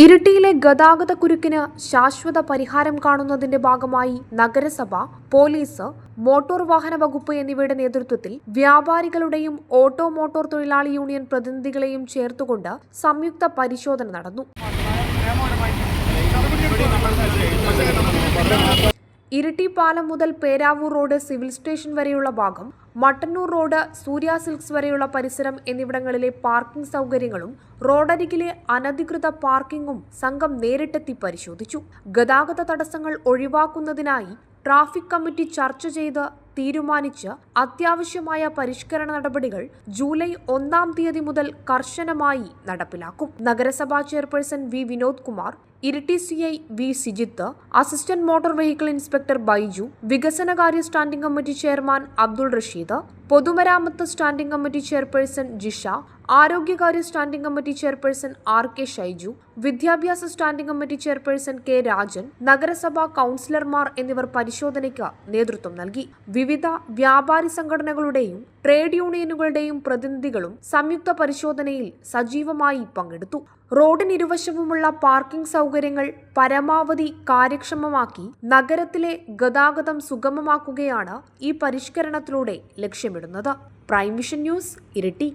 ഇരിട്ടിയിലെ ഗതാഗതക്കുരുക്കിന് ശാശ്വത പരിഹാരം കാണുന്നതിന്റെ ഭാഗമായി നഗരസഭ, പോലീസ്, മോട്ടോർ വാഹന വകുപ്പ് എന്നിവയുടെ നേതൃത്വത്തിൽ വ്യാപാരികളുടെയും ഓട്ടോ മോട്ടോർ തൊഴിലാളി യൂണിയൻ പ്രതിനിധികളെയും ചേർത്തുകൊണ്ട് സംയുക്ത പരിശോധന നടന്നു. ഇരിട്ടി പാലം മുതൽ പേരാവൂർ റോഡ് സിവിൽ സ്റ്റേഷൻ വരെയുള്ള ഭാഗം, മട്ടന്നൂർ റോഡ് സൂര്യ സിൽക്സ് വരെയുള്ള പരിസരം എന്നിവിടങ്ങളിലെ പാർക്കിംഗ് സൗകര്യങ്ങളും റോഡരികിലെ അനധികൃത പാർക്കിംഗും സംഘം നേരിട്ടെത്തി പരിശോധിച്ചു. ഗതാഗത തടസ്സങ്ങൾ ഒഴിവാക്കുന്നതിനായി ട്രാഫിക് കമ്മിറ്റി ചർച്ച ചെയ്ത് തീരുമാനിച്ച് അത്യാവശ്യമായ പരിഷ്കരണ നടപടികൾ ജൂലൈ 1-ാം തീയതി മുതൽ കർശനമായി നടപ്പിലാക്കും. നഗരസഭാ chairperson V Vinod Kumar, Iritty CI V Sijith, assistant motor vehicle inspector Baiju, വികസനകാര്യ standing committee chairman Abdul Rasheed, പൊതുമരാമത്ത് സ്റ്റാൻഡിംഗ് കമ്മിറ്റി ചെയർപേഴ്സൺ ജിഷ, ആരോഗ്യകാര്യ standing committee chairperson R K Shaiju, വിദ്യാഭ്യാസ standing committee chairperson K Rajan, നഗരസഭാ കൗൺസിലർമാർ എന്നിവർ പരിശോധനയ്ക്ക് നേതൃത്വം നൽകി. വിവിധ വ്യാപാരി സംഘടനകളുടെയും ട്രേഡ് യൂണിയനുകളുടെയും പ്രതിനിധികളും സംയുക്ത പരിശോധനയിൽ സജീവമായി പങ്കെടുത്തു. റോഡിനിരുവശവുമുള്ള പാർക്കിംഗ് സൗകര്യങ്ങൾ പരമാവധി കാര്യക്ഷമമാക്കി നഗരത്തിലെ ഗതാഗതം സുഗമമാക്കുകയാണ് ഈ പരിഷ്കരണത്തിലൂടെ ലക്ഷ്യമിടുന്നത്. Prime vision news, Iritty.